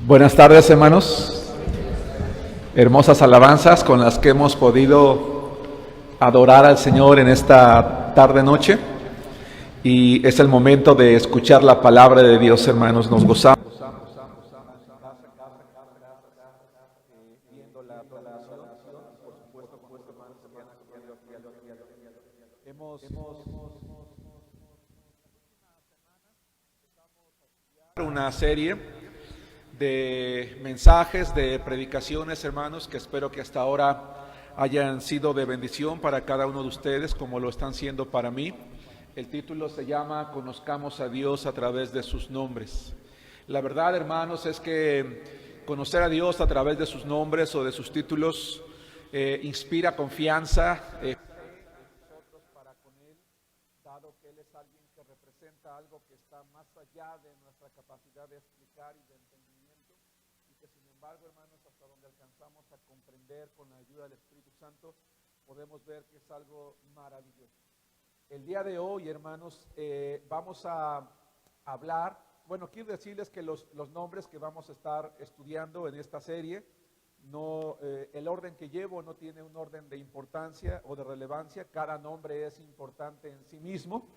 Buenas tardes, hermanos. Hermosas alabanzas con las que hemos podido adorar al Señor en esta tarde-noche. Y es el momento de escuchar la palabra de Dios, hermanos. Nos gozamos. Una serie de mensajes, de predicaciones, hermanos, que espero que hasta ahora hayan sido de bendición para cada uno de ustedes, como lo están siendo para mí. El título se llama Conozcamos a Dios a través de sus nombres. La verdad, hermanos, es que conocer a Dios a través de sus nombres o de sus títulos inspira confianza para con Él, dado que Él es alguien que representa algo que está más allá de nuestra capacidad de explicar y de entendimiento, y que sin embargo, hermanos, hasta donde alcanzamos a comprender con la ayuda del Espíritu Santo, podemos ver que es algo maravilloso. El día de hoy, hermanos, vamos a hablar, bueno, quiero decirles que los nombres que vamos a estar estudiando en esta serie, no, el orden que llevo no tiene un orden de importancia o de relevancia, cada nombre es importante en sí mismo.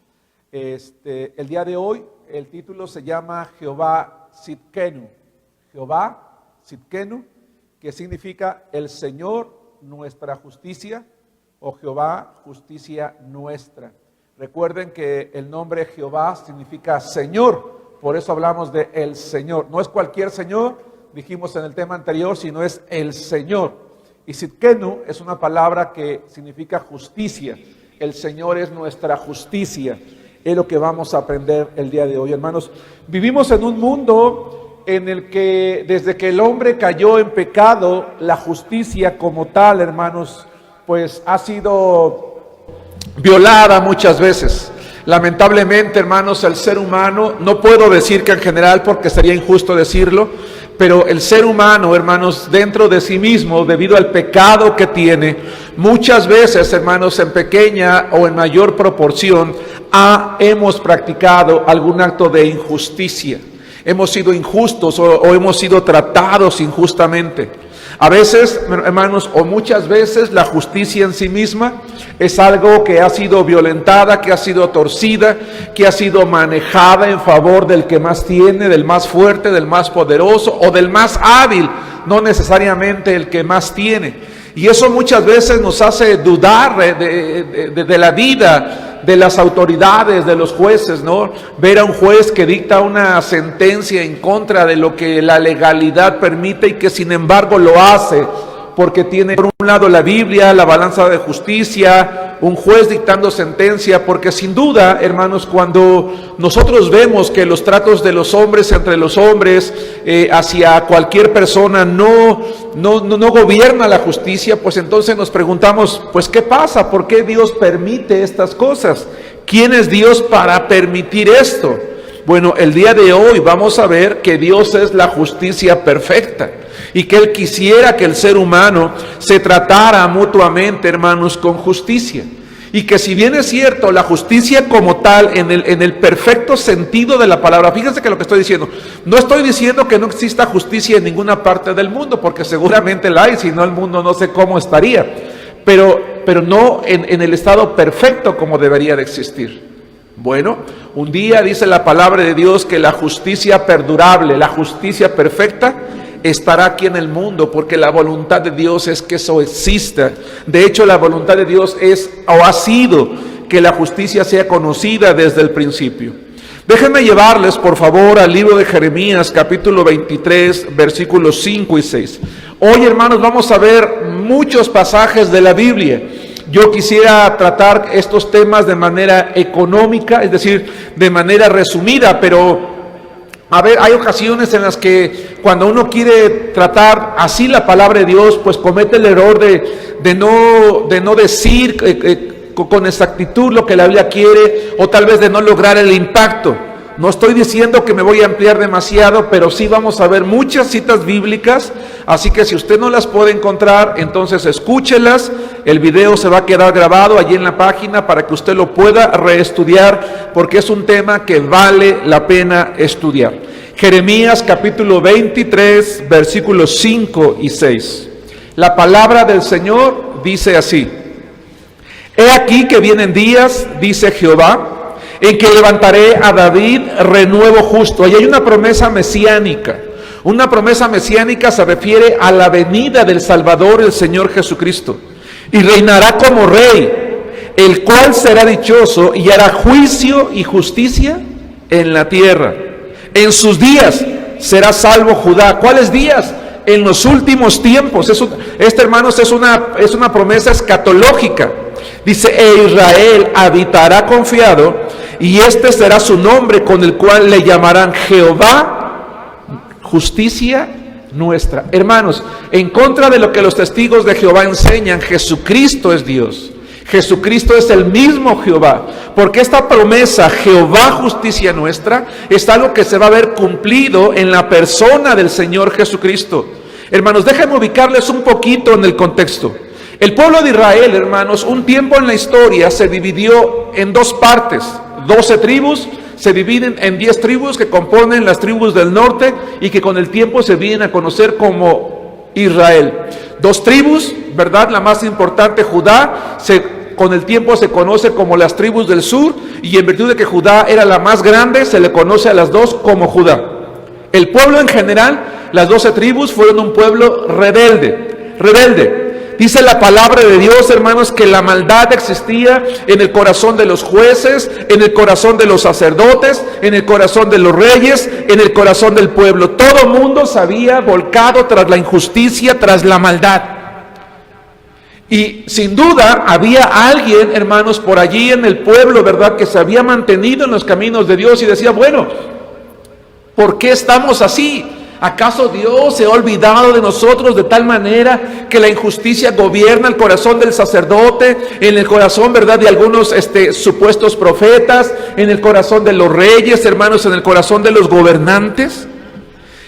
El día de hoy el título se llama Jehová Tsidkenu, que significa el Señor nuestra justicia, o Jehová justicia nuestra. Recuerden que el nombre Jehová significa Señor, por eso hablamos de el Señor. No es cualquier Señor, dijimos en el tema anterior, sino es el Señor. Y Tsidkenu es una palabra que significa justicia. El Señor es nuestra justicia. Es lo que vamos a aprender el día de hoy, hermanos. Vivimos en un mundo en el que desde que el hombre cayó en pecado, la justicia como tal, hermanos, pues ha sido violada muchas veces. Lamentablemente, hermanos, el ser humano, no puedo decir que en general porque sería injusto decirlo, pero el ser humano, hermanos, dentro de sí mismo, debido al pecado que tiene, muchas veces, hermanos, en pequeña o en mayor proporción, hemos practicado algún acto de injusticia. Hemos sido injustos o hemos sido tratados injustamente. A veces, hermanos, o muchas veces, la justicia en sí misma es algo que ha sido violentada, que ha sido torcida, que ha sido manejada en favor del que más tiene, del más fuerte, del más poderoso o del más hábil, no necesariamente el que más tiene. Y eso muchas veces nos hace dudar de la vida, de las autoridades, de los jueces, ¿no? Ver a un juez que dicta una sentencia en contra de lo que la legalidad permite y que sin embargo lo hace, porque tiene por un lado la Biblia, la balanza de justicia, un juez dictando sentencia, porque sin duda, hermanos, cuando nosotros vemos que los tratos de los hombres entre los hombres hacia cualquier persona no gobierna la justicia, pues entonces nos preguntamos, pues ¿qué pasa? ¿Por qué Dios permite estas cosas? ¿Quién es Dios para permitir esto? Bueno, el día de hoy vamos a ver que Dios es la justicia perfecta y que Él quisiera que el ser humano se tratara mutuamente, hermanos, con justicia. Y que si bien es cierto, la justicia como tal, en el perfecto sentido de la palabra, fíjense que lo que estoy diciendo, no estoy diciendo que no exista justicia en ninguna parte del mundo, porque seguramente la hay, si no el mundo no sé cómo estaría, pero no en el estado perfecto como debería de existir. Bueno, un día dice la palabra de Dios que la justicia perdurable, la justicia perfecta, estará aquí en el mundo, porque la voluntad de Dios es que eso exista. De hecho, la voluntad de Dios es o ha sido que la justicia sea conocida desde el principio. Déjenme llevarles, por favor, al libro de Jeremías, capítulo 23, versículos 5 y 6. Hoy, hermanos, vamos a ver muchos pasajes de la Biblia. Yo quisiera tratar estos temas de manera económica, es decir, de manera resumida, pero a ver, hay ocasiones en las que cuando uno quiere tratar así la palabra de Dios, pues comete el error de no decir con exactitud lo que la Biblia quiere, o tal vez de no lograr el impacto. No estoy diciendo que me voy a ampliar demasiado, pero sí vamos a ver muchas citas bíblicas, así que si usted no las puede encontrar, entonces escúchelas. El video se va a quedar grabado allí en la página para que usted lo pueda reestudiar, porque es un tema que vale la pena estudiar. Jeremías capítulo 23, versículos 5 y 6. La palabra del Señor dice así: He aquí que vienen días, dice Jehová, en que levantaré a David renuevo justo. Ahí hay una promesa mesiánica. Una promesa mesiánica se refiere a la venida del Salvador, el Señor Jesucristo. Y reinará como rey, el cual será dichoso y hará juicio y justicia en la tierra. En sus días será salvo Judá. ¿Cuáles días? En los últimos tiempos. Hermanos, es una promesa escatológica. Dice: e Israel habitará confiado, y este será su nombre, con el cual le llamarán Jehová, justicia nuestra. Hermanos, en contra de lo que los testigos de Jehová enseñan, Jesucristo es Dios. Jesucristo es el mismo Jehová, porque esta promesa, Jehová justicia nuestra, es algo que se va a ver cumplido en la persona del Señor Jesucristo. Hermanos, déjenme ubicarles un poquito en el contexto. El pueblo de Israel, hermanos, un tiempo en la historia se dividió en dos partes. 12 tribus se dividen en 10 tribus que componen las tribus del norte y que con el tiempo se vienen a conocer como Israel. 2 tribus, ¿verdad? La más importante, Judá, con el tiempo se conoce como las tribus del sur, y en virtud de que Judá era la más grande, se le conoce a las dos como Judá. El pueblo en general, las 12 tribus, fueron un pueblo rebelde. Dice la palabra de Dios, hermanos, que la maldad existía en el corazón de los jueces, en el corazón de los sacerdotes, en el corazón de los reyes, en el corazón del pueblo. Todo mundo se había volcado tras la injusticia, tras la maldad. Y sin duda había alguien, hermanos, por allí en el pueblo, ¿verdad?, que se había mantenido en los caminos de Dios y decía: bueno, ¿por qué estamos así? ¿Acaso Dios se ha olvidado de nosotros de tal manera que la injusticia gobierna el corazón del sacerdote, en el corazón, ¿verdad?, de algunos supuestos profetas, en el corazón de los reyes, hermanos, en el corazón de los gobernantes?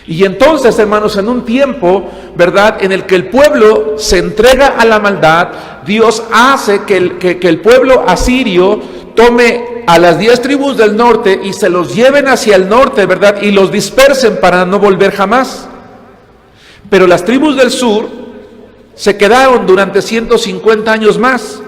Y entonces, hermanos, en un tiempo, ¿verdad?, en el que el pueblo se entrega a la maldad, Dios hace que el pueblo asirio tome a las 10 tribus del norte y se los lleven hacia el norte, ¿verdad?, y los dispersen para no volver jamás. Pero las tribus del sur se quedaron durante 150 años más.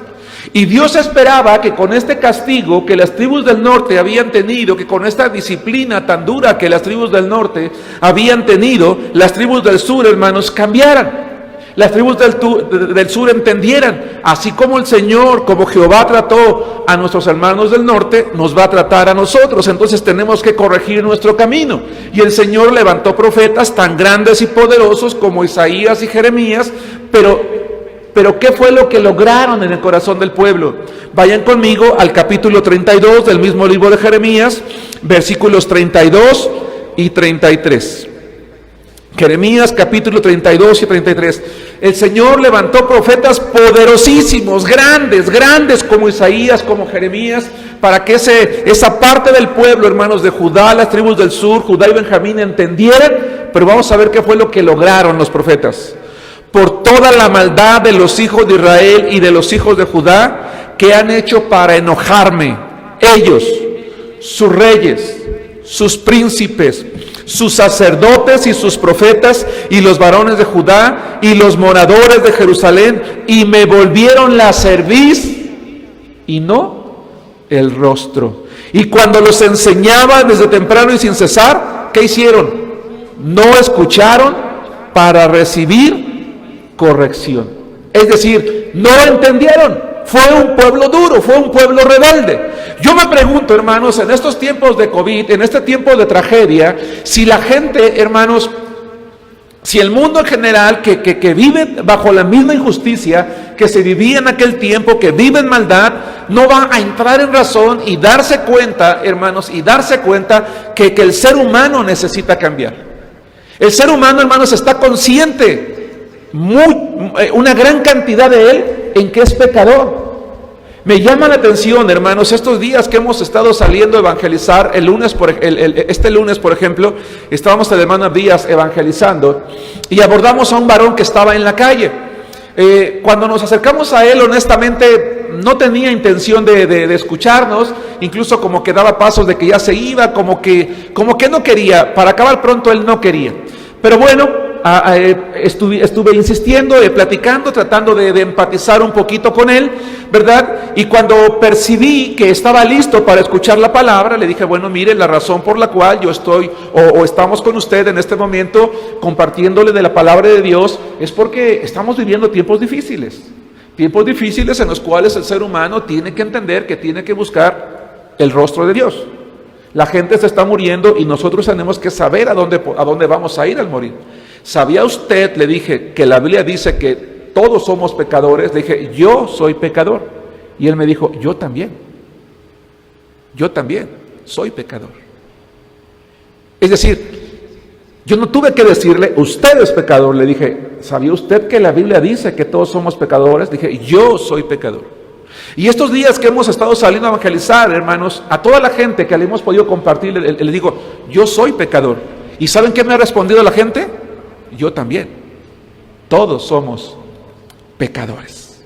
Y Dios esperaba que con este castigo que las tribus del norte habían tenido, que con esta disciplina tan dura que las tribus del norte habían tenido, las tribus del sur, hermanos, cambiaran. Las tribus del sur entendieran, así como el Señor, como Jehová trató a nuestros hermanos del norte, nos va a tratar a nosotros. Entonces tenemos que corregir nuestro camino. Y el Señor levantó profetas tan grandes y poderosos como Isaías y Jeremías, pero ¿qué fue lo que lograron en el corazón del pueblo? Vayan conmigo al capítulo 32 del mismo libro de Jeremías, versículos 32 y 33. Jeremías capítulo 32 y 33. El Señor levantó profetas poderosísimos, grandes como Isaías, como Jeremías, para que esa parte del pueblo, hermanos, de Judá, las tribus del sur, Judá y Benjamín, entendieran. Pero vamos a ver qué fue lo que lograron los profetas. Por toda la maldad de los hijos de Israel y de los hijos de Judá, que han hecho para enojarme, ellos, sus reyes, sus príncipes, sus sacerdotes y sus profetas, y los varones de Judá, y los moradores de Jerusalén, y me volvieron la cerviz, y no el rostro. Y cuando los enseñaba desde temprano y sin cesar, ¿qué hicieron? No escucharon para recibir corrección. Es decir, no entendieron. Fue un pueblo duro, fue un pueblo rebelde. Yo me pregunto, hermanos, en estos tiempos de COVID, en este tiempo de tragedia, si la gente, hermanos, si el mundo en general que vive bajo la misma injusticia que se vivía en aquel tiempo, que vive en maldad, no va a entrar en razón y darse cuenta, hermanos, que el ser humano necesita cambiar. El ser humano, hermanos, está consciente, una gran cantidad de él, en que es pecador. Me llama la atención, hermanos, estos días que hemos estado saliendo a evangelizar, este lunes, por ejemplo, estábamos el hermano Díaz evangelizando y abordamos a un varón que estaba en la calle. Cuando nos acercamos a él, honestamente, no tenía intención de escucharnos, incluso como que daba pasos de que ya se iba, como que no quería, para acabar pronto él no quería. Pero bueno, estuve insistiendo, platicando, tratando de empatizar un poquito con él, ¿verdad? Y cuando percibí que estaba listo para escuchar la palabra, le dije, bueno, mire, la razón por la cual yo estoy o estamos con usted en este momento compartiéndole de la palabra de Dios es porque estamos viviendo tiempos difíciles en los cuales el ser humano tiene que entender que tiene que buscar el rostro de Dios. La gente se está muriendo y nosotros tenemos que saber a dónde vamos a ir al morir. ¿Sabía usted, le dije, que la Biblia dice que todos somos pecadores? Le dije, yo soy pecador. Y él me dijo, yo también soy pecador. Es decir, yo no tuve que decirle, usted es pecador. Le dije, ¿sabía usted que la Biblia dice que todos somos pecadores? Le dije, yo soy pecador. Y estos días que hemos estado saliendo a evangelizar, hermanos, a toda la gente que le hemos podido compartir, le digo, yo soy pecador. ¿Y saben qué me ha respondido la gente? Yo también. Todos somos pecadores.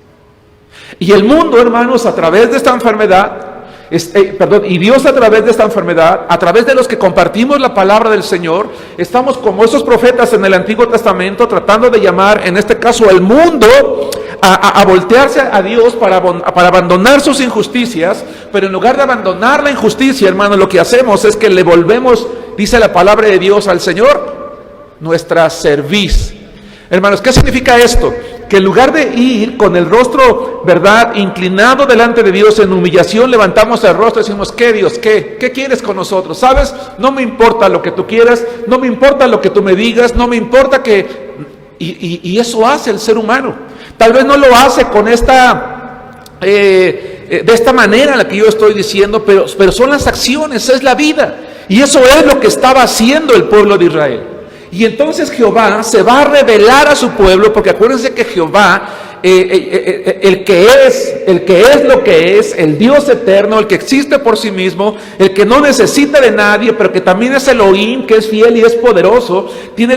Y el mundo, hermanos, a través de esta enfermedad, y Dios a través de esta enfermedad, a través de los que compartimos la palabra del Señor, estamos como esos profetas en el Antiguo Testamento tratando de llamar, en este caso, al mundo a voltearse a Dios para abandonar sus injusticias. Pero en lugar de abandonar la injusticia, hermanos, lo que hacemos es que le volvemos, dice la palabra de Dios, al Señor nuestra cerviz. Hermanos, ¿qué significa esto? Que en lugar de ir con el rostro, ¿verdad?, inclinado delante de Dios en humillación, levantamos el rostro y decimos, ¿qué, Dios? ¿Qué quieres con nosotros? ¿Sabes? No me importa lo que tú quieras, no me importa lo que tú me digas, no me importa que... Y eso hace el ser humano. Tal vez no lo hace con de esta manera en la que yo estoy diciendo, pero son las acciones, es la vida. Y eso es lo que estaba haciendo el pueblo de Israel. Y entonces Jehová se va a revelar a su pueblo, porque acuérdense que Jehová, el que es lo que es, el Dios eterno, el que existe por sí mismo, el que no necesita de nadie, pero que también es Elohim, que es fiel y es poderoso, tiene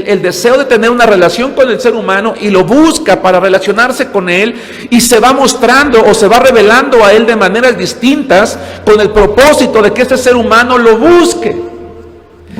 el deseo de tener una relación con el ser humano y lo busca para relacionarse con él, y se va mostrando o se va revelando a él de maneras distintas con el propósito de que este ser humano lo busque.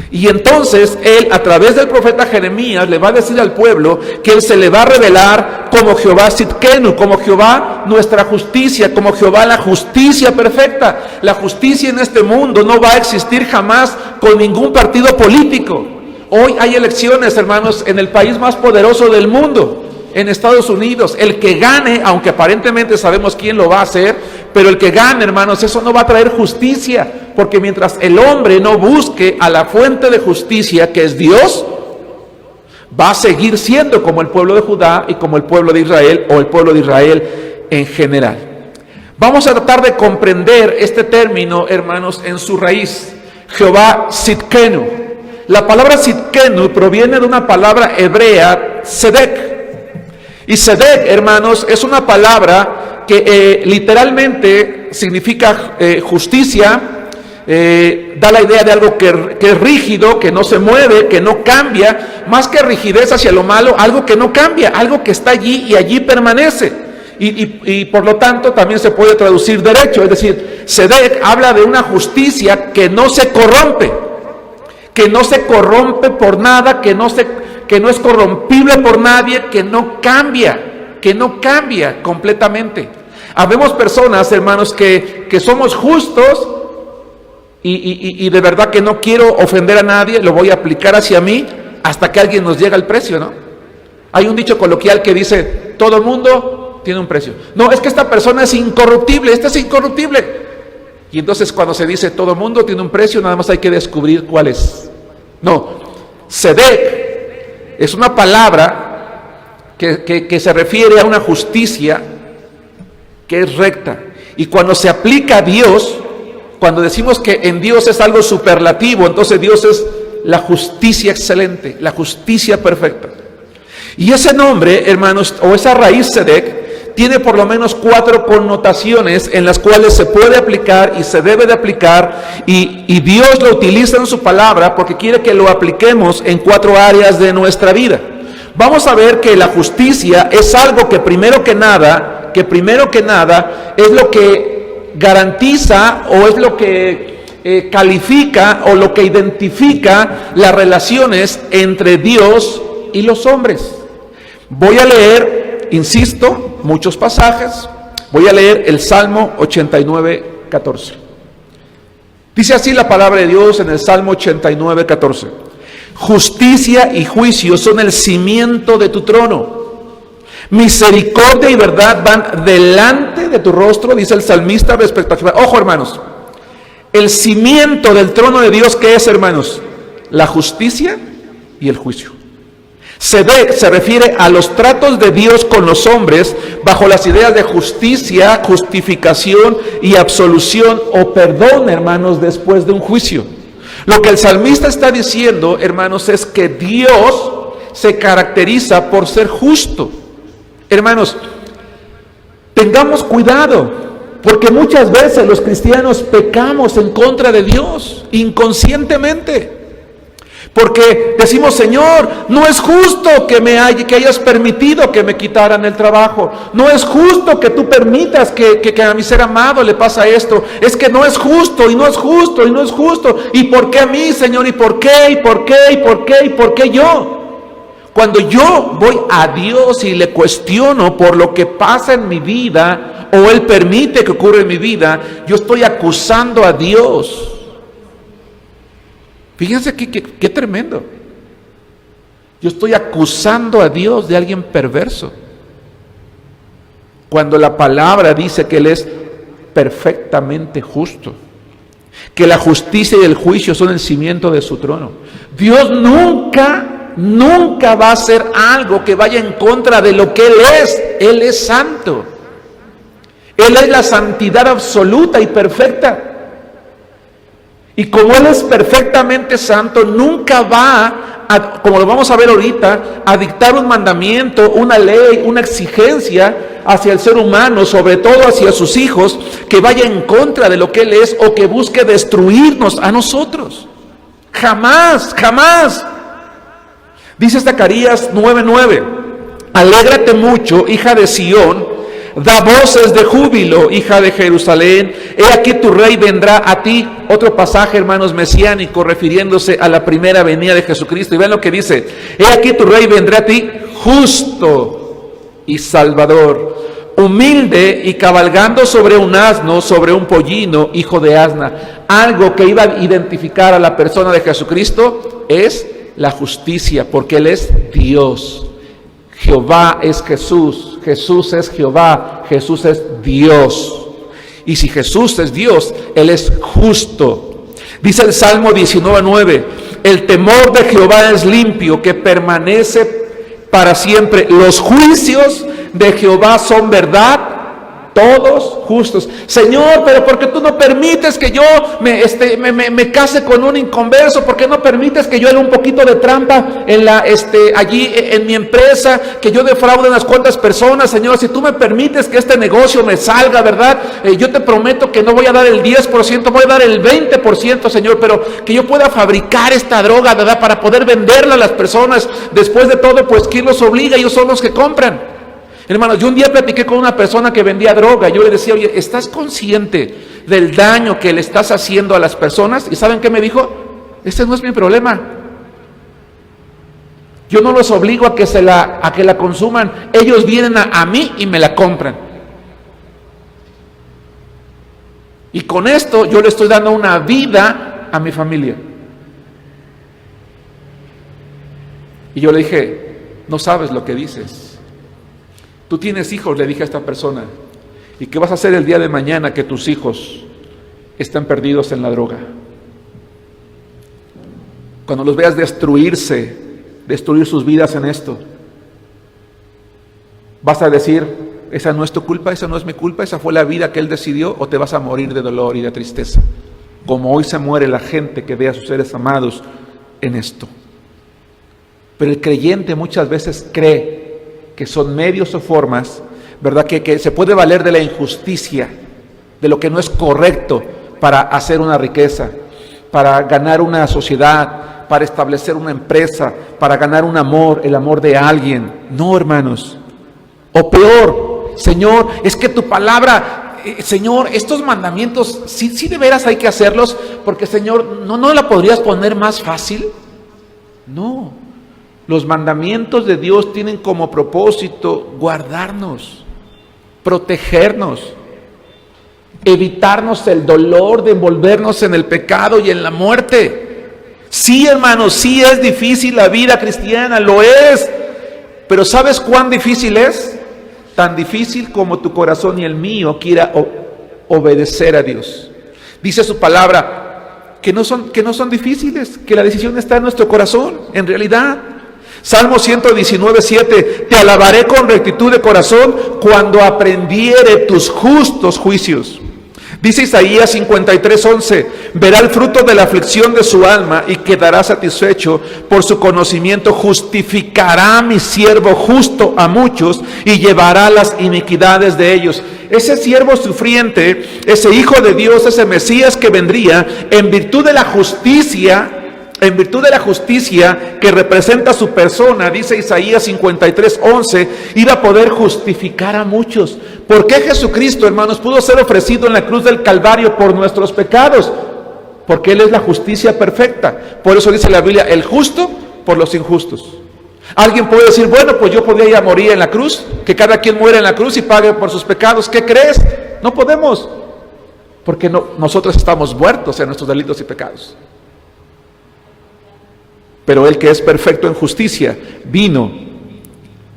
Y entonces él, a través del profeta Jeremías, le va a decir al pueblo que él se le va a revelar como Jehová Sidkenu, como Jehová nuestra justicia, como Jehová la justicia perfecta. La justicia en este mundo no va a existir jamás con ningún partido político. Hoy hay elecciones, hermanos, en el país más poderoso del mundo, en Estados Unidos. El que gane, aunque aparentemente sabemos quién lo va a hacer, pero el que gane, hermanos, eso no va a traer justicia, porque mientras el hombre no busque a la fuente de justicia, que es Dios, va a seguir siendo como el pueblo de Judá y como el pueblo de Israel, o el pueblo de Israel en general. Vamos a tratar de comprender este término, hermanos, en su raíz. Jehová Sidkenu. La palabra Sidkenu proviene de una palabra hebrea, Sedek. Y Sedek, hermanos, es una palabra que literalmente significa justicia, da la idea de algo que es rígido, que no se mueve, que no cambia, más que rigidez hacia lo malo, algo que no cambia, algo que está allí y allí permanece. Y por lo tanto también se puede traducir derecho, es decir, Sedek habla de una justicia que no se corrompe por nada, que no es corrompible por nadie, que no cambia completamente. Habemos personas, hermanos, que somos justos y de verdad que no quiero ofender a nadie, lo voy a aplicar hacia mí hasta que alguien nos llega al precio, ¿no? Hay un dicho coloquial que dice, todo el mundo tiene un precio. No, es que esta persona es incorruptible, este es incorruptible. Y entonces cuando se dice todo el mundo tiene un precio, nada más hay que descubrir cuál es. No, Sedek es una palabra que se refiere a una justicia que es recta. Y cuando se aplica a Dios, cuando decimos que en Dios es algo superlativo, entonces Dios es la justicia excelente, la justicia perfecta. Y ese nombre, hermanos, o esa raíz Sedek, tiene por lo menos 4 connotaciones en las cuales se puede aplicar y se debe de aplicar, y Dios lo utiliza en su palabra porque quiere que lo apliquemos en 4 áreas de nuestra vida. Vamos a ver que la justicia es algo que primero que nada que primero que nada es lo que garantiza o es lo que califica o lo que identifica las relaciones entre Dios y los hombres. Voy a leer, insisto, muchos pasajes. Voy a leer el Salmo 89, 14. Dice así la palabra de Dios en el Salmo 89, 14. Justicia y juicio son el cimiento de tu trono. Misericordia y verdad van delante de tu rostro, dice el salmista respecto a... Ojo, hermanos. El cimiento del trono de Dios, ¿qué es, hermanos? La justicia y el juicio. Se refiere a los tratos de Dios con los hombres bajo las ideas de justicia, justificación y absolución o perdón, hermanos, después de un juicio. Lo que el salmista está diciendo, hermanos, es que Dios se caracteriza por ser justo. Hermanos, tengamos cuidado. Porque muchas veces los cristianos pecamos en contra de Dios, inconscientemente. Porque decimos, Señor, no es justo que hayas permitido que me quitaran el trabajo. No es justo que tú permitas que a mi ser amado le pasa esto. Es que no es justo, y no es justo, y no es justo. ¿Y por qué a mí, Señor? ¿Y por qué? ¿Y por qué? ¿Y por qué? ¿Y por qué yo? Cuando yo voy a Dios y le cuestiono por lo que pasa en mi vida, o Él permite que ocurra en mi vida, yo estoy acusando a Dios. Fíjense qué tremendo. Yo estoy acusando a Dios de alguien perverso. Cuando la palabra dice que Él es perfectamente justo, que la justicia y el juicio son el cimiento de su trono. Dios nunca va a hacer algo que vaya en contra de lo que Él es. Él es santo. Él es la santidad absoluta y perfecta. Y como Él es perfectamente santo, nunca va a, como lo vamos a ver ahorita, a dictar un mandamiento, una ley, una exigencia hacia el ser humano, sobre todo hacia sus hijos, que vaya en contra de lo que Él es o que busque destruirnos a nosotros. Jamás, jamás. Dice Zacarías 9:9, alégrate mucho, hija de Sión, da voces de júbilo, hija de Jerusalén, he aquí tu rey vendrá a ti. Otro pasaje, hermanos, mesiánico, refiriéndose a la primera venida de Jesucristo. Y vean lo que dice, he aquí tu rey vendrá a ti, justo y salvador, humilde y cabalgando sobre un asno, sobre un pollino, hijo de asna. Algo que iba a identificar a la persona de Jesucristo es la justicia, porque Él es Dios. Jehová es Jesús, Jesús es Jehová, Jesús es Dios. Y si Jesús es Dios, Él es justo. Dice el Salmo 19:9, el temor de Jehová es limpio, que permanece para siempre. Los juicios de Jehová son verdad, todos justos. Señor, pero ¿por qué tú no permites que yo me case con un inconverso? ¿Por qué no permites que yo haga un poquito de trampa allí en mi empresa, que yo defraude unas cuantas personas? Señor, si tú me permites que este negocio me salga, ¿verdad? Yo te prometo que no voy a dar el 10%, voy a dar el 20%, Señor, pero que yo pueda fabricar esta droga, ¿verdad? Para poder venderla a las personas. Después de todo, pues, ¿quién los obliga? Ellos son los que compran. Hermanos, yo un día platiqué con una persona que vendía droga. Yo le decía, oye, ¿estás consciente del daño que le estás haciendo a las personas? ¿Y saben qué me dijo? Este no es mi problema. Yo no los obligo a que la consuman. Ellos vienen a mí y me la compran. Y con esto yo le estoy dando una vida a mi familia. Y yo le dije, no sabes lo que dices. Tú tienes hijos, le dije a esta persona, ¿y qué vas a hacer el día de mañana que tus hijos estén perdidos en la droga? Cuando los veas destruir sus vidas en esto, ¿vas a decir, esa no es tu culpa, esa no es mi culpa, esa fue la vida que Él decidió, o te vas a morir de dolor y de tristeza? Como hoy se muere la gente que ve a sus seres amados en esto. Pero el creyente muchas veces cree que son medios o formas, ¿verdad? Que se puede valer de la injusticia, de lo que no es correcto para hacer una riqueza, para ganar una sociedad, para establecer una empresa, para ganar un amor, el amor de alguien. No, hermanos. O peor, Señor, es que tu palabra, Señor, estos mandamientos, sí de veras hay que hacerlos, porque Señor, ¿no la podrías poner más fácil? No, los mandamientos de Dios tienen como propósito guardarnos, protegernos, evitarnos el dolor de envolvernos en el pecado y en la muerte. Sí, hermanos, sí es difícil la vida cristiana, lo es. Pero ¿sabes cuán difícil es? Tan difícil como tu corazón y el mío quiera obedecer a Dios. Dice su palabra que no son difíciles, que la decisión está en nuestro corazón, en realidad. Salmo 119:7, te alabaré con rectitud de corazón cuando aprendiere tus justos juicios. Dice Isaías 53:11, verá el fruto de la aflicción de su alma y quedará satisfecho por su conocimiento. Justificará mi siervo justo a muchos y llevará las iniquidades de ellos. Ese siervo sufriente, ese hijo de Dios, ese Mesías que vendría en virtud de la justicia, que representa su persona, dice Isaías 53:11, iba a poder justificar a muchos. ¿Por qué Jesucristo, hermanos, pudo ser ofrecido en la cruz del Calvario por nuestros pecados? Porque Él es la justicia perfecta. Por eso dice la Biblia, el justo por los injustos. Alguien puede decir, bueno, pues yo podría ir a morir en la cruz, que cada quien muera en la cruz y pague por sus pecados. ¿Qué crees? No podemos, porque nosotros estamos muertos en nuestros delitos y pecados. Pero Él, que es perfecto en justicia, vino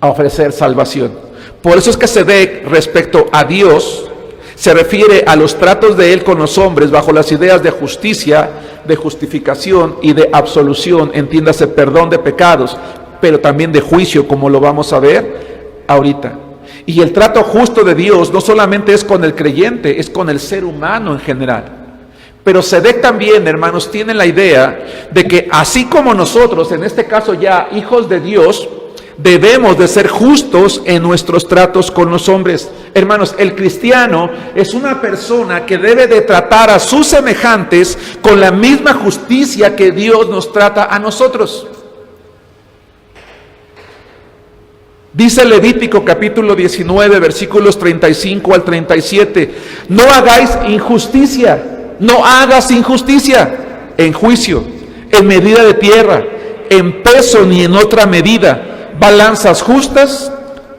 a ofrecer salvación. Por eso es que se ve respecto a Dios, se refiere a los tratos de Él con los hombres bajo las ideas de justicia, de justificación y de absolución, entiéndase, perdón de pecados, pero también de juicio, como lo vamos a ver ahorita. Y el trato justo de Dios no solamente es con el creyente, es con el ser humano en general. Pero SEDEC también, hermanos, tiene la idea de que así como nosotros, en este caso ya hijos de Dios, debemos de ser justos en nuestros tratos con los hombres. Hermanos, el cristiano es una persona que debe de tratar a sus semejantes con la misma justicia que Dios nos trata a nosotros. Dice Levítico capítulo 19, versículos 35 al 37, no hagáis injusticia. No hagas injusticia en juicio, en medida de tierra, en peso ni en otra medida. Balanzas justas,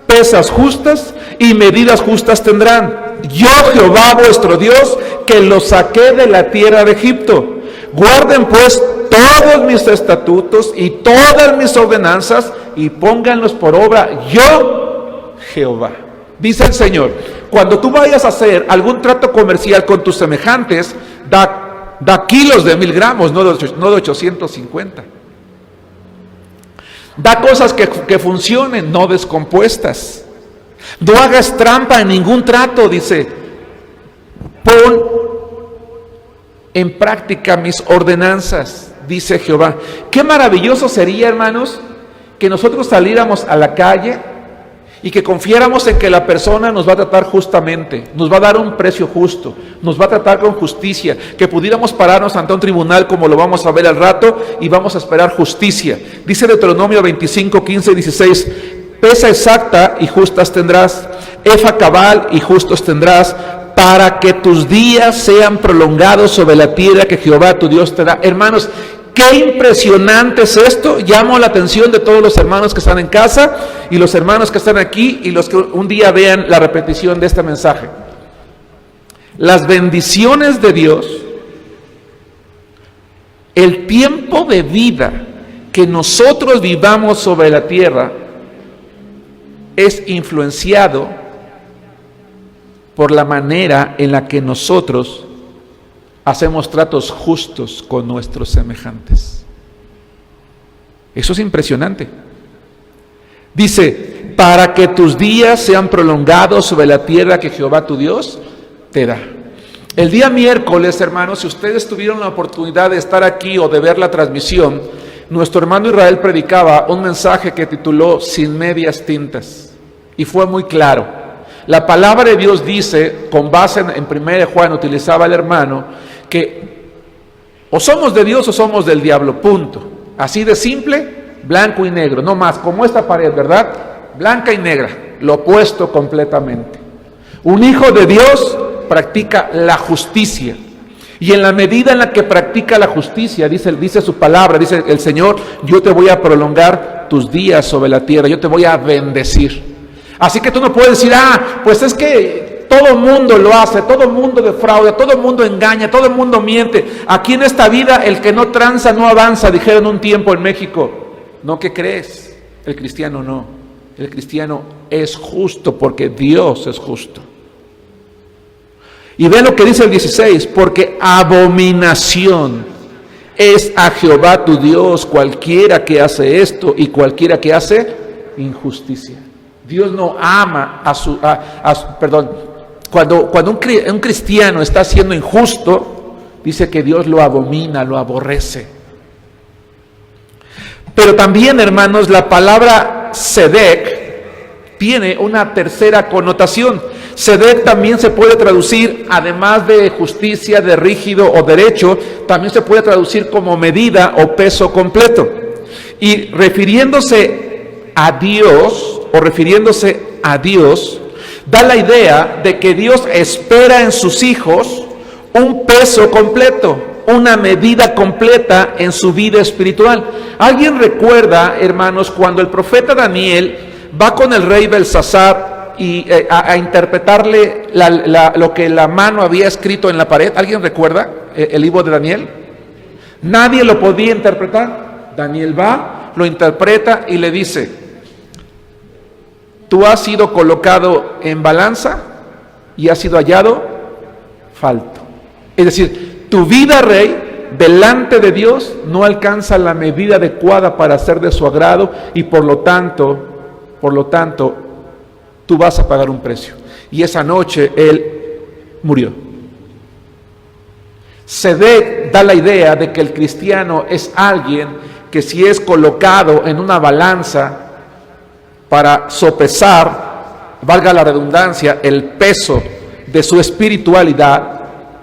pesas justas y medidas justas tendrán. Yo, Jehová vuestro Dios, que los saqué de la tierra de Egipto. Guarden pues todos mis estatutos y todas mis ordenanzas y pónganlos por obra. Yo, Jehová. Dice el Señor, cuando tú vayas a hacer algún trato comercial con tus semejantes, da kilos de 1000 gramos, no de 850. Da cosas que funcionen, no descompuestas. No hagas trampa en ningún trato, dice. Pon en práctica mis ordenanzas, dice Jehová. Qué maravilloso sería, hermanos, que nosotros saliéramos a la calle y que confiáramos en que la persona nos va a tratar justamente, nos va a dar un precio justo, nos va a tratar con justicia, que pudiéramos pararnos ante un tribunal como lo vamos a ver al rato y vamos a esperar justicia. Dice Deuteronomio 25, 15 y 16, pesa exacta y justas tendrás, efa cabal y justos tendrás, para que tus días sean prolongados sobre la tierra que Jehová tu Dios te da. Hermanos, qué impresionante es esto. Llamo la atención de todos los hermanos que están en casa y los hermanos que están aquí y los que un día vean la repetición de este mensaje. Las bendiciones de Dios, el tiempo de vida que nosotros vivamos sobre la tierra es influenciado por la manera en la que nosotros hacemos tratos justos con nuestros semejantes. Eso es impresionante. Dice, para que tus días sean prolongados sobre la tierra que Jehová tu Dios te da. El día miércoles, hermanos, si ustedes tuvieron la oportunidad de estar aquí o de ver la transmisión, nuestro hermano Israel predicaba un mensaje que tituló Sin medias tintas. Y fue muy claro. La palabra de Dios dice, con base en 1 Juan, utilizaba el hermano, que o somos de Dios o somos del diablo, punto. Así de simple, blanco y negro, no más, como esta pared, ¿verdad? Blanca y negra. lo opuesto completamente. Un hijo de Dios practica la justicia. Y en la medida en la que practica la justicia, dice su palabra, dice el Señor, yo te voy a prolongar tus días sobre la tierra, yo te voy a bendecir. Así que tú no puedes decir, pues es que todo el mundo lo hace, todo el mundo defrauda, todo el mundo engaña, todo el mundo miente. Aquí en esta vida el que no tranza no avanza, dijeron un tiempo en México. No, ¿qué crees? El cristiano no. El cristiano es justo porque Dios es justo. Y ve lo que dice el 16, porque abominación es a Jehová tu Dios cualquiera que hace esto y cualquiera que hace injusticia. Dios no ama cuando un cristiano está siendo injusto, dice que Dios lo abomina, lo aborrece. Pero también, hermanos, la palabra Sedec tiene una tercera connotación. Sedec también se puede traducir, además de justicia, de rígido o derecho, también se puede traducir como medida o peso completo. Y refiriéndose a Dios, da la idea de que Dios espera en sus hijos un peso completo, una medida completa en su vida espiritual. ¿Alguien recuerda, hermanos, cuando el profeta Daniel va con el rey Belsasar y a interpretarle lo que la mano había escrito en la pared? ¿Alguien recuerda el libro de Daniel? Nadie lo podía interpretar. Daniel va, lo interpreta y le dice: tú has sido colocado en balanza y has sido hallado falto. Es decir, tu vida, rey, delante de Dios no alcanza la medida adecuada para ser de su agrado y por lo tanto, tú vas a pagar un precio. Y esa noche él murió. Sedec da la idea de que el cristiano es alguien que si es colocado en una balanza para sopesar, valga la redundancia, el peso de su espiritualidad,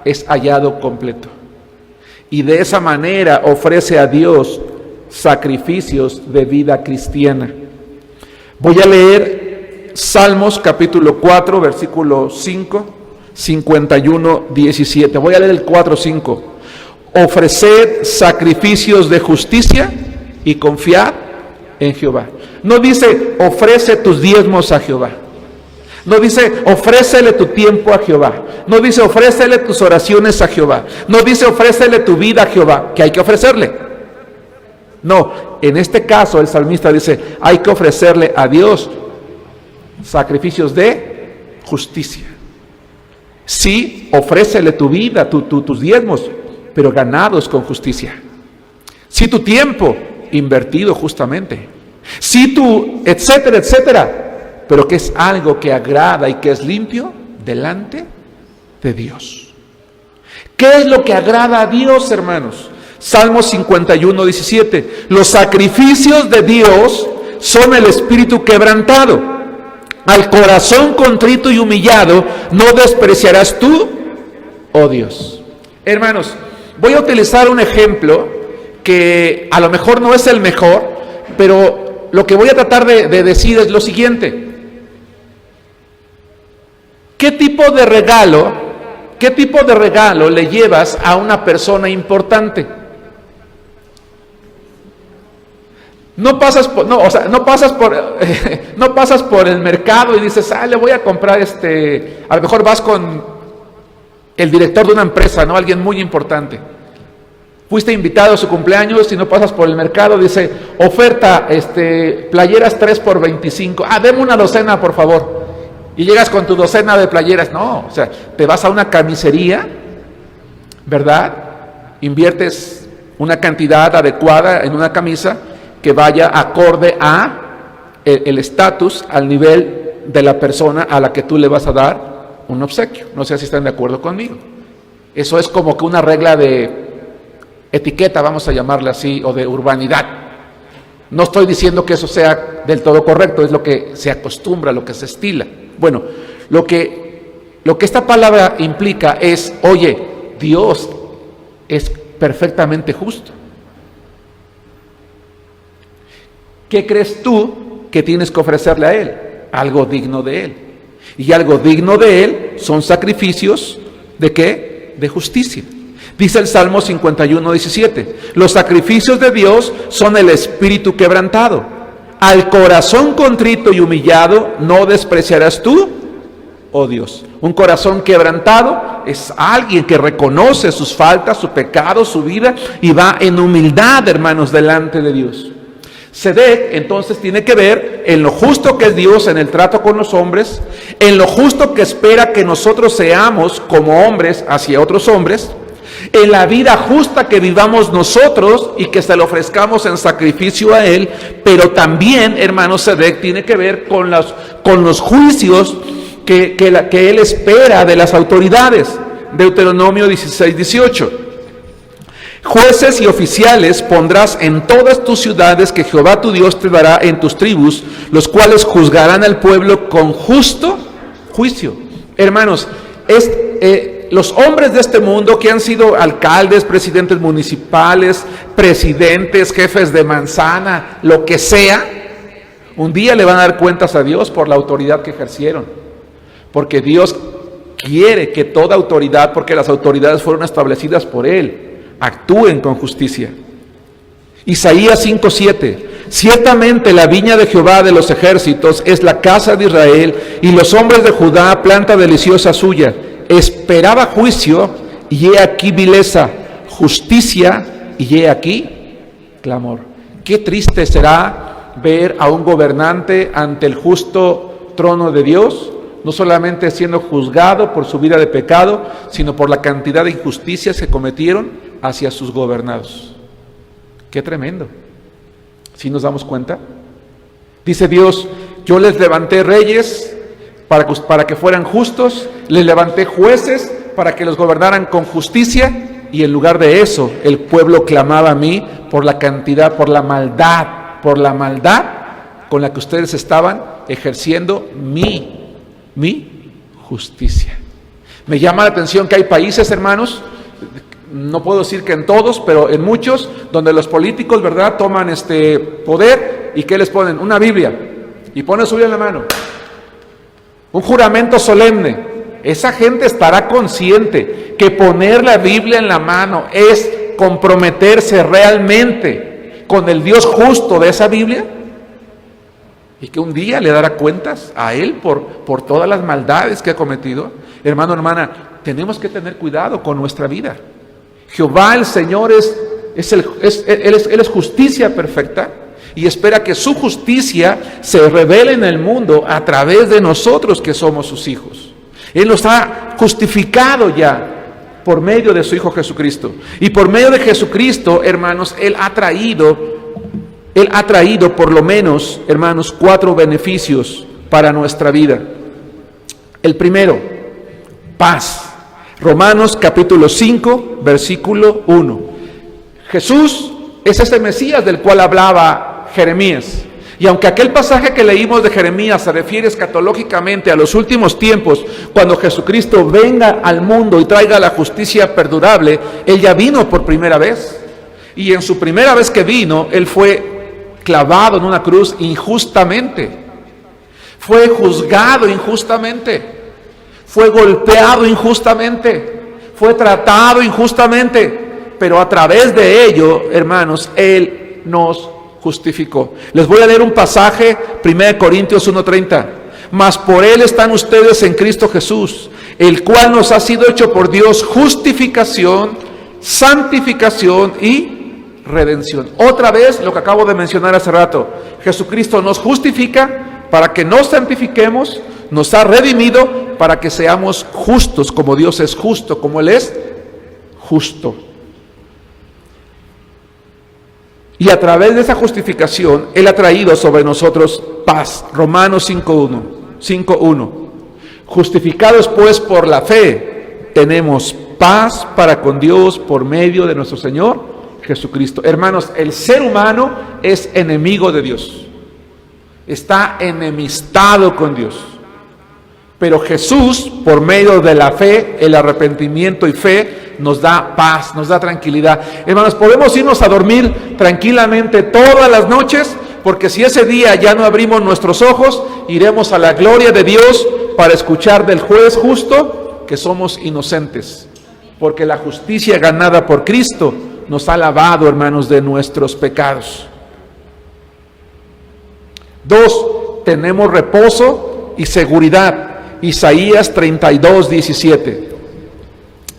es hallado completo. Y de esa manera ofrece a Dios sacrificios de vida cristiana. Voy a leer Salmos capítulo 4, versículo 5, 51, 17. Voy a leer el 4, 5. Ofreced sacrificios de justicia y confiad en Jehová. No dice ofrece tus diezmos a Jehová. No dice ofrécele tu tiempo a Jehová. No dice ofrécele tus oraciones a Jehová. No dice ofrécele tu vida a Jehová, que hay que ofrecerle. No, en este caso el salmista dice hay que ofrecerle a Dios sacrificios de justicia. Sí, ofrécele tu vida, tus diezmos, pero ganados con justicia. Sí, tu tiempo invertido justamente. Sí, tu etcétera, etcétera, pero que es algo que agrada y que es limpio delante de Dios. ¿Qué es lo que agrada a Dios, hermanos? Salmos 51, 17. Los sacrificios de Dios son el espíritu quebrantado. Al corazón contrito y humillado no despreciarás tú, oh Dios. Hermanos, voy a utilizar un ejemplo que a lo mejor no es el mejor, pero lo que voy a tratar de decir es lo siguiente. ¿Qué tipo de regalo le llevas a una persona importante? No pasas por el mercado y dices, le voy a comprar a lo mejor vas con el director de una empresa, ¿no? Alguien muy importante. Fuiste invitado a su cumpleaños y no pasas por el mercado, dice, oferta, playeras 3 por 25. Deme una docena, por favor. Y llegas con tu docena de playeras. No, te vas a una camisería, ¿verdad? Inviertes una cantidad adecuada en una camisa que vaya acorde a el estatus, al nivel de la persona a la que tú le vas a dar un obsequio. No sé si están de acuerdo conmigo. Eso es como que una regla de etiqueta, vamos a llamarla así, o de urbanidad. No estoy diciendo que eso sea del todo correcto, es lo que se acostumbra, lo que se estila. Bueno, lo que esta palabra implica es, oye, Dios es perfectamente justo. ¿Qué crees tú que tienes que ofrecerle a Él? algo digno de Él. Y algo digno de Él son sacrificios, ¿de qué? De justicia. Dice el Salmo 51:17, los sacrificios de Dios son el espíritu quebrantado. Al corazón contrito y humillado no despreciarás tú, oh Dios. Un corazón quebrantado es alguien que reconoce sus faltas, su pecado, su vida y va en humildad, hermanos, delante de Dios. Sedec entonces tiene que ver en lo justo que es Dios en el trato con los hombres, en lo justo que espera que nosotros seamos como hombres hacia otros hombres, en la vida justa que vivamos nosotros y que se le ofrezcamos en sacrificio a Él, pero también, hermanos, Sedec tiene que ver con los juicios que Él espera de las autoridades. Deuteronomio 16:18. Jueces y oficiales pondrás en todas tus ciudades que Jehová tu Dios te dará en tus tribus, los cuales juzgarán al pueblo con justo juicio. Hermanos, los hombres de este mundo que han sido alcaldes, presidentes municipales, presidentes, jefes de manzana, lo que sea, un día le van a dar cuentas a Dios por la autoridad que ejercieron. Porque Dios quiere que toda autoridad, porque las autoridades fueron establecidas por Él, actúen con justicia. Isaías 5:7. Ciertamente la viña de Jehová de los ejércitos es la casa de Israel, y los hombres de Judá planta deliciosa suya. Esperaba juicio, y he aquí vileza, justicia, y he aquí clamor. Qué triste será ver a un gobernante ante el justo trono de Dios, no solamente siendo juzgado por su vida de pecado, sino por la cantidad de injusticias que cometieron hacia sus gobernados. Qué tremendo. ¿Sí nos damos cuenta? Dice Dios, yo les levanté reyes para que fueran justos, les levanté jueces para que los gobernaran con justicia, y en lugar de eso, el pueblo clamaba a mí por la cantidad, por la maldad con la que ustedes estaban ejerciendo mi justicia. Me llama la atención que hay países, hermanos, no puedo decir que en todos, pero en muchos, donde los políticos, ¿verdad?, toman poder, y ¿qué les ponen? Una Biblia, y ponen su Biblia en la mano, un juramento solemne. Esa gente estará consciente que poner la Biblia en la mano es comprometerse realmente con el Dios justo de esa Biblia, y que un día le dará cuentas a Él por todas las maldades que ha cometido. Hermano, hermana, tenemos que tener cuidado con nuestra vida. Jehová el Señor Él es justicia perfecta, y espera que su justicia se revele en el mundo a través de nosotros que somos sus hijos. Él nos ha justificado ya por medio de su Hijo Jesucristo, y por medio de Jesucristo, hermanos, Él ha traído por lo menos, hermanos, 4 beneficios para nuestra vida. El primero, paz. Romanos capítulo 5, versículo 1. Jesús es ese Mesías del cual hablaba Jeremías. Y aunque aquel pasaje que leímos de Jeremías se refiere escatológicamente a los últimos tiempos, cuando Jesucristo venga al mundo y traiga la justicia perdurable, Él ya vino por primera vez. Y en su primera vez que vino, Él fue clavado en una cruz injustamente. Fue juzgado injustamente. Fue golpeado injustamente, fue tratado injustamente, pero a través de ello, hermanos, Él nos justificó. Les voy a leer un pasaje, 1 Corintios 1:30. Mas por Él están ustedes en Cristo Jesús, el cual nos ha sido hecho por Dios justificación, santificación y redención. Otra vez lo que acabo de mencionar hace rato. Jesucristo nos justifica para que nos santifiquemos, nos ha redimido para que seamos justos como Dios es justo, como Él es justo. Y a través de esa justificación, Él ha traído sobre nosotros paz. Romanos 5:1. Justificados pues por la fe, tenemos paz para con Dios por medio de nuestro Señor Jesucristo. Hermanos, el ser humano es enemigo de Dios. Está enemistado con Dios. Pero Jesús, por medio de la fe, el arrepentimiento y fe, nos da paz, nos da tranquilidad. Hermanos, podemos irnos a dormir tranquilamente todas las noches porque si ese día ya no abrimos nuestros ojos, iremos a la gloria de Dios para escuchar del juez justo que somos inocentes, porque la justicia ganada por Cristo nos ha lavado, hermanos, de nuestros pecados. 2, tenemos reposo y seguridad. Isaías 32:17.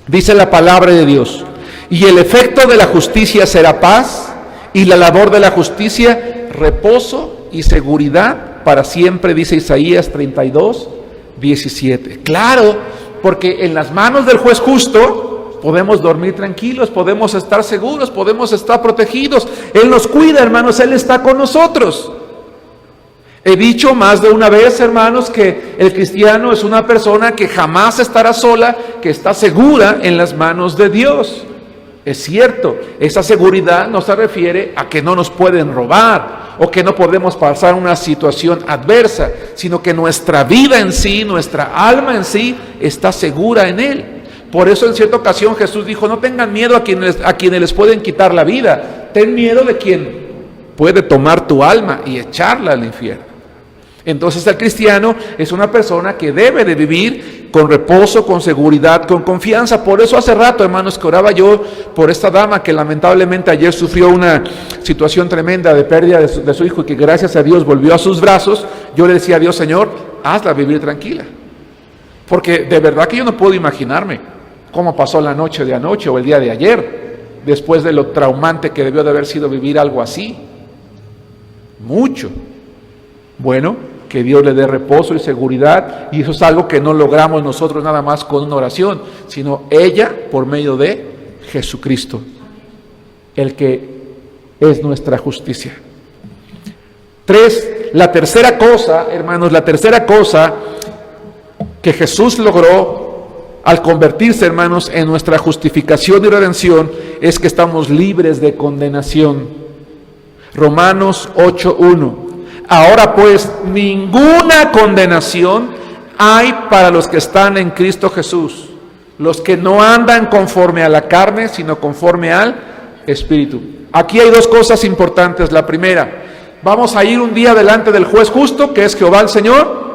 Dice la palabra de Dios: y el efecto de la justicia será paz, y la labor de la justicia reposo y seguridad para siempre, dice Isaías 32:17. Claro, porque en las manos del juez justo podemos dormir tranquilos, podemos estar seguros, podemos estar protegidos. Él nos cuida, hermanos, Él está con nosotros. He dicho más de una vez, hermanos, que el cristiano es una persona que jamás estará sola, que está segura en las manos de Dios. Es cierto, esa seguridad no se refiere a que no nos pueden robar o que no podemos pasar una situación adversa, sino que nuestra vida en sí, nuestra alma en sí, está segura en Él. Por eso en cierta ocasión Jesús dijo: no tengan miedo a quienes les pueden quitar la vida, ten miedo de quien puede tomar tu alma y echarla al infierno. Entonces el cristiano es una persona que debe de vivir con reposo, con seguridad, con confianza. Por eso hace rato, hermanos, que oraba yo por esta dama que lamentablemente ayer sufrió una situación tremenda de pérdida de su hijo, y que gracias a Dios volvió a sus brazos. Yo le decía a Dios: Señor, hazla vivir tranquila, porque de verdad que yo no puedo imaginarme cómo pasó la noche de anoche o el día de ayer, después de lo traumante que debió de haber sido vivir algo así. Mucho. Bueno, que Dios le dé reposo y seguridad, y eso es algo que no logramos nosotros nada más con una oración, sino ella por medio de Jesucristo, el que es nuestra justicia. 3, la tercera cosa, hermanos, la tercera cosa que Jesús logró al convertirse, hermanos, en nuestra justificación y redención, es que estamos libres de condenación. Romanos 8:1. Ahora pues, ninguna condenación hay para los que están en Cristo Jesús, los que no andan conforme a la carne, sino conforme al Espíritu. Aquí hay 2 cosas importantes. La primera, vamos a ir un día delante del juez justo, que es Jehová el Señor,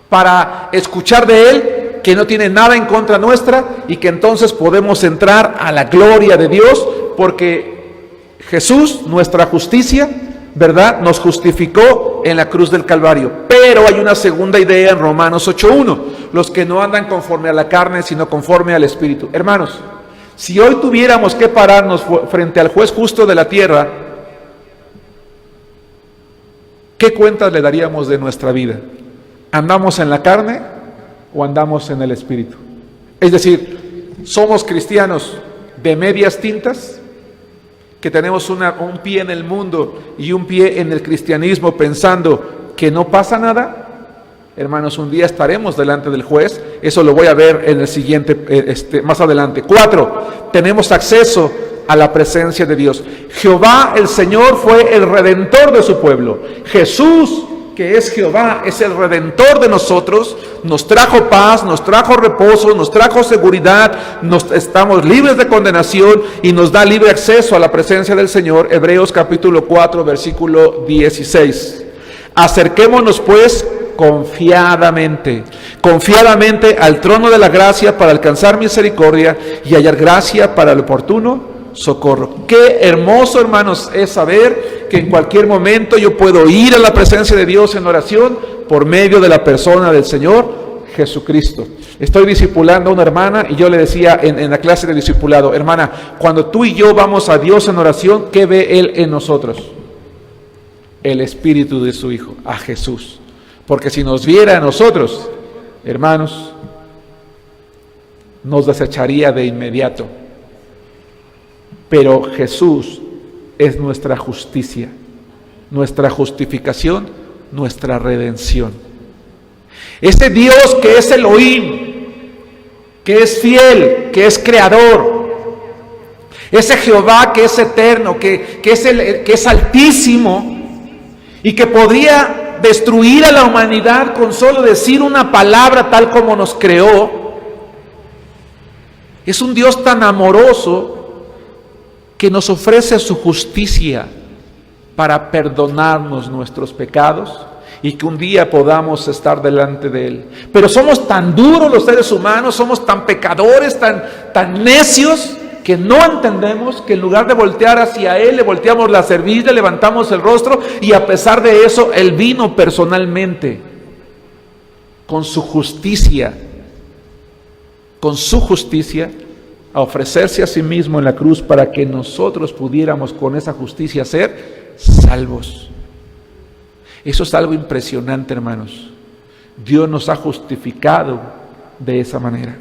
para escuchar de Él que no tiene nada en contra nuestra, y que entonces podemos entrar a la gloria de Dios, porque Jesús, nuestra justicia, ¿verdad?, nos justificó en la cruz del Calvario. Pero hay una segunda idea en Romanos 8:1, los que no andan conforme a la carne, sino conforme al Espíritu. Hermanos, si hoy tuviéramos que pararnos frente al juez justo de la tierra, ¿qué cuentas le daríamos de nuestra vida? ¿Andamos en la carne o andamos en el Espíritu? Es decir, ¿somos cristianos de medias tintas, que tenemos un pie en el mundo y un pie en el cristianismo, pensando que no pasa nada? Hermanos, un día estaremos delante del juez. Eso lo voy a ver en el siguiente, más adelante. 4, tenemos acceso a la presencia de Dios. Jehová el Señor fue el redentor de su pueblo. Jesús, que es Jehová, es el redentor de nosotros, nos trajo paz, nos trajo reposo, nos trajo seguridad, estamos libres de condenación y nos da libre acceso a la presencia del Señor. Hebreos capítulo 4, versículo 16. Acerquémonos pues confiadamente al trono de la gracia para alcanzar misericordia y hallar gracia para el oportuno socorro. Qué hermoso, hermanos, es saber que en cualquier momento yo puedo ir a la presencia de Dios en oración por medio de la persona del Señor Jesucristo. Estoy discipulando a una hermana y yo le decía en la clase de discipulado: hermana, cuando tú y yo vamos a Dios en oración, ¿qué ve Él en nosotros? El Espíritu de su Hijo, a Jesús. Porque si nos viera a nosotros, hermanos, nos desecharía de inmediato. Pero Jesús es nuestra justicia, nuestra justificación, nuestra redención. Ese Dios que es Elohim, que es fiel, que es creador, ese Jehová que es eterno, que es altísimo y que podría destruir a la humanidad con solo decir una palabra tal como nos creó, es un Dios tan amoroso que nos ofrece su justicia para perdonarnos nuestros pecados y que un día podamos estar delante de Él. Pero somos tan duros los seres humanos, somos tan pecadores, tan necios, que no entendemos que en lugar de voltear hacia Él, le volteamos la cerviz, le levantamos el rostro, y a pesar de eso, Él vino personalmente con su justicia, a ofrecerse a sí mismo en la cruz para que nosotros pudiéramos con esa justicia ser salvos. Eso es algo impresionante, hermanos. Dios nos ha justificado de esa manera.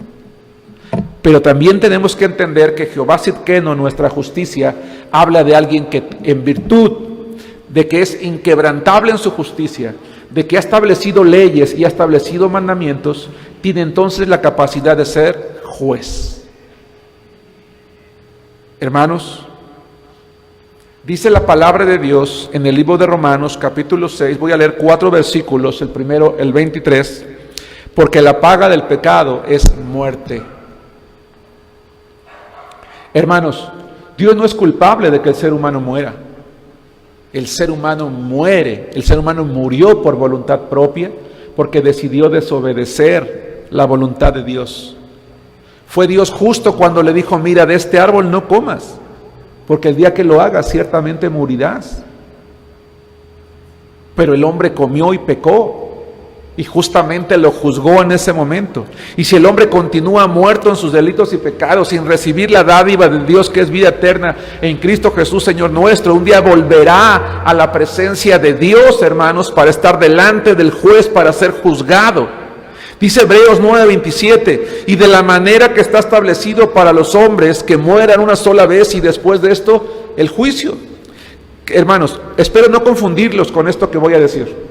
Pero también tenemos que entender que Jehová Sidkenu, nuestra justicia, habla de alguien que en virtud de que es inquebrantable en su justicia, de que ha establecido leyes y ha establecido mandamientos, tiene entonces la capacidad de ser juez. Hermanos, dice la palabra de Dios en el libro de Romanos capítulo 6, voy a leer 4 versículos, el primero, el 23, porque la paga del pecado es muerte. Hermanos, Dios no es culpable de que el ser humano muera. El ser humano muere, el ser humano murió por voluntad propia, porque decidió desobedecer la voluntad de Dios. Fue Dios justo cuando le dijo: mira, de este árbol no comas, porque el día que lo hagas ciertamente morirás. Pero el hombre comió y pecó, y justamente lo juzgó en ese momento. Y si el hombre continúa muerto en sus delitos y pecados, sin recibir la dádiva de Dios que es vida eterna en Cristo Jesús Señor nuestro, un día volverá a la presencia de Dios, hermanos, para estar delante del juez, para ser juzgado. Dice Hebreos 9:27, y de la manera que está establecido para los hombres que mueran una sola vez y después de esto el juicio. Hermanos, espero no confundirlos con esto que voy a decir.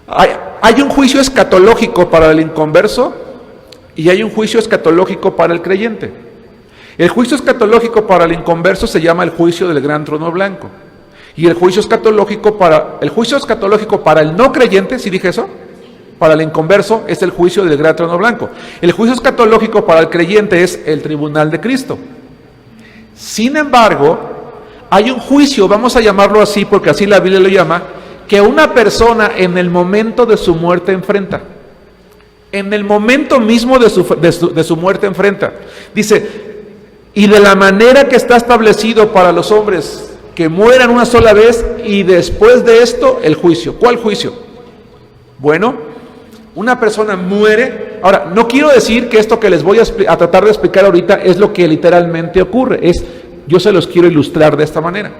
Hay un juicio escatológico para el inconverso y hay un juicio escatológico para el creyente. El juicio escatológico para el inconverso se llama el juicio del gran trono blanco. Y el juicio escatológico para el no creyente, ¿sí dije eso? Para el inconverso es el juicio del gran trono blanco. El juicio escatológico para el creyente es el tribunal de Cristo. Sin embargo, hay un juicio, vamos a llamarlo así porque así la Biblia lo llama, que una persona en el momento de su muerte enfrenta. En el momento mismo de su muerte enfrenta. Dice, y de la manera que está establecido para los hombres que mueran una sola vez y después de esto el juicio. ¿Cuál juicio? Bueno, una persona muere. Ahora, no quiero decir que esto que les voy a tratar de explicar ahorita es lo que literalmente ocurre. Yo se los quiero ilustrar de esta manera.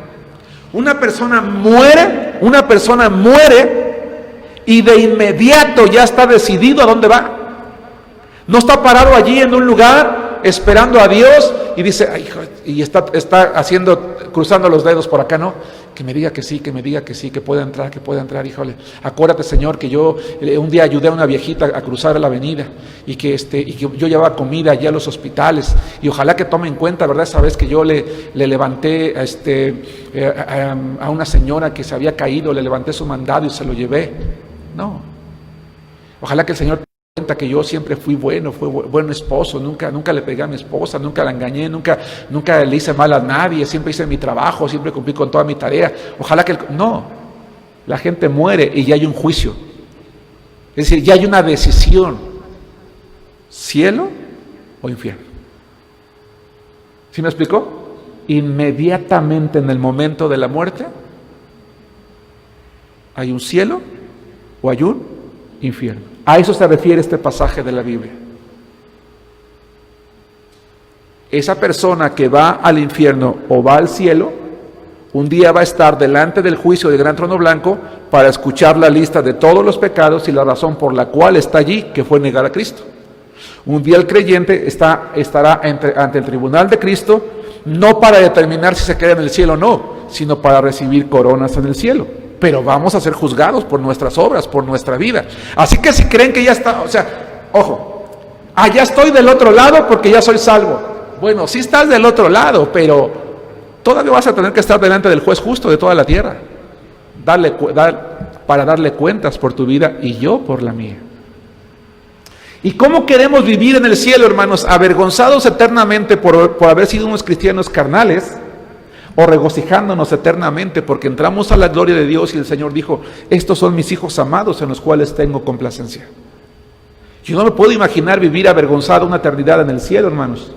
Una persona muere y de inmediato ya está decidido a dónde va. No está parado allí en un lugar esperando a Dios y dice, ay, hijo, y está cruzando los dedos por acá, ¿no? Que me diga que sí, que pueda entrar, híjole. Acuérdate, Señor, que yo un día ayudé a una viejita a cruzar la avenida y que yo llevaba comida allá a los hospitales y ojalá que tome en cuenta, ¿verdad? Esa vez que yo le levanté a una señora que se había caído, le levanté su mandado y se lo llevé. No. Ojalá que el Señor cuenta que yo siempre fui buen esposo, nunca le pegué a mi esposa, nunca la engañé, nunca le hice mal a nadie, siempre hice mi trabajo, siempre cumplí con toda mi tarea. Ojalá que no, la gente muere y ya hay un juicio. Es decir, ya hay una decisión, cielo o infierno. ¿Sí me explicó? Inmediatamente en el momento de la muerte hay un cielo o hay un infierno. A eso se refiere este pasaje de la Biblia. Esa persona que va al infierno o va al cielo, un día va a estar delante del juicio del gran trono blanco para escuchar la lista de todos los pecados y la razón por la cual está allí, que fue negar a Cristo. Un día el creyente estará ante el tribunal de Cristo, no para determinar si se queda en el cielo o no, sino para recibir coronas en el cielo. Pero vamos a ser juzgados por nuestras obras, por nuestra vida. Así que si creen que ya está, ojo, ya estoy del otro lado porque ya soy salvo. Bueno, sí estás del otro lado, pero todavía vas a tener que estar delante del juez justo de toda la tierra, para darle cuentas por tu vida y yo por la mía. ¿Y cómo queremos vivir en el cielo, hermanos? ¿Avergonzados eternamente por haber sido unos cristianos carnales? o regocijándonos eternamente porque entramos a la gloria de Dios y el Señor dijo, estos son mis hijos amados en los cuales tengo complacencia. Yo no me puedo imaginar vivir avergonzado una eternidad en el cielo, hermanos.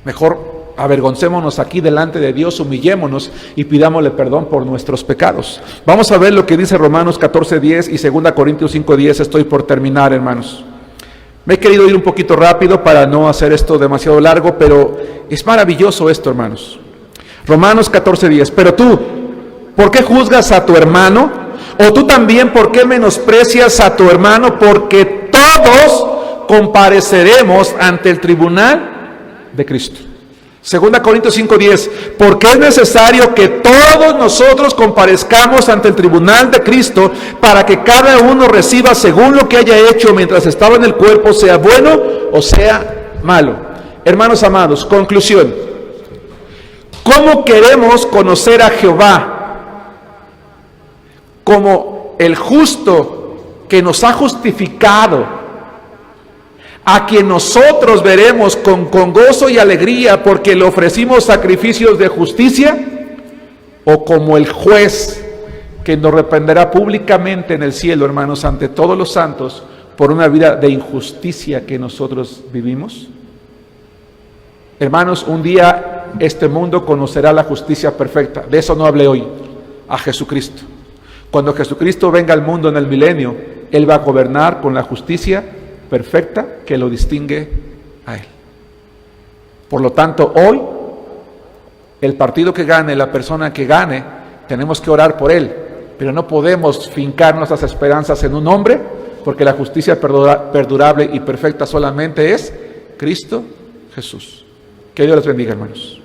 Mejor avergoncémonos aquí delante de Dios, humillémonos y pidámosle perdón por nuestros pecados. Vamos a ver lo que dice Romanos 14:10 y 2 Corintios 5:10. Estoy por terminar, hermanos. Me he querido ir un poquito rápido para no hacer esto demasiado largo, pero es maravilloso esto, hermanos. Romanos 14:10. Pero tú, ¿por qué juzgas a tu hermano? O tú también, ¿por qué menosprecias a tu hermano? Porque todos compareceremos ante el tribunal de Cristo. 2 Corintios 5:10, porque es necesario que todos nosotros comparezcamos ante el tribunal de Cristo para que cada uno reciba según lo que haya hecho mientras estaba en el cuerpo, sea bueno o sea malo. Hermanos amados, conclusión. ¿Cómo queremos conocer a Jehová? Como el justo que nos ha justificado, a quien nosotros veremos con gozo y alegría porque le ofrecimos sacrificios de justicia, o como el juez que nos reprenderá públicamente en el cielo, hermanos, ante todos los santos por una vida de injusticia que nosotros vivimos. Hermanos, un día este mundo conocerá la justicia perfecta. De eso no hablé hoy, a Jesucristo. Cuando Jesucristo venga al mundo en el milenio, Él va a gobernar con la justicia perfecta que lo distingue a Él. Por lo tanto, hoy, el partido que gane, la persona que gane, tenemos que orar por él, pero no podemos fincar nuestras esperanzas en un hombre, porque la justicia perdurable y perfecta solamente es Cristo Jesús. Que Dios les bendiga, hermanos.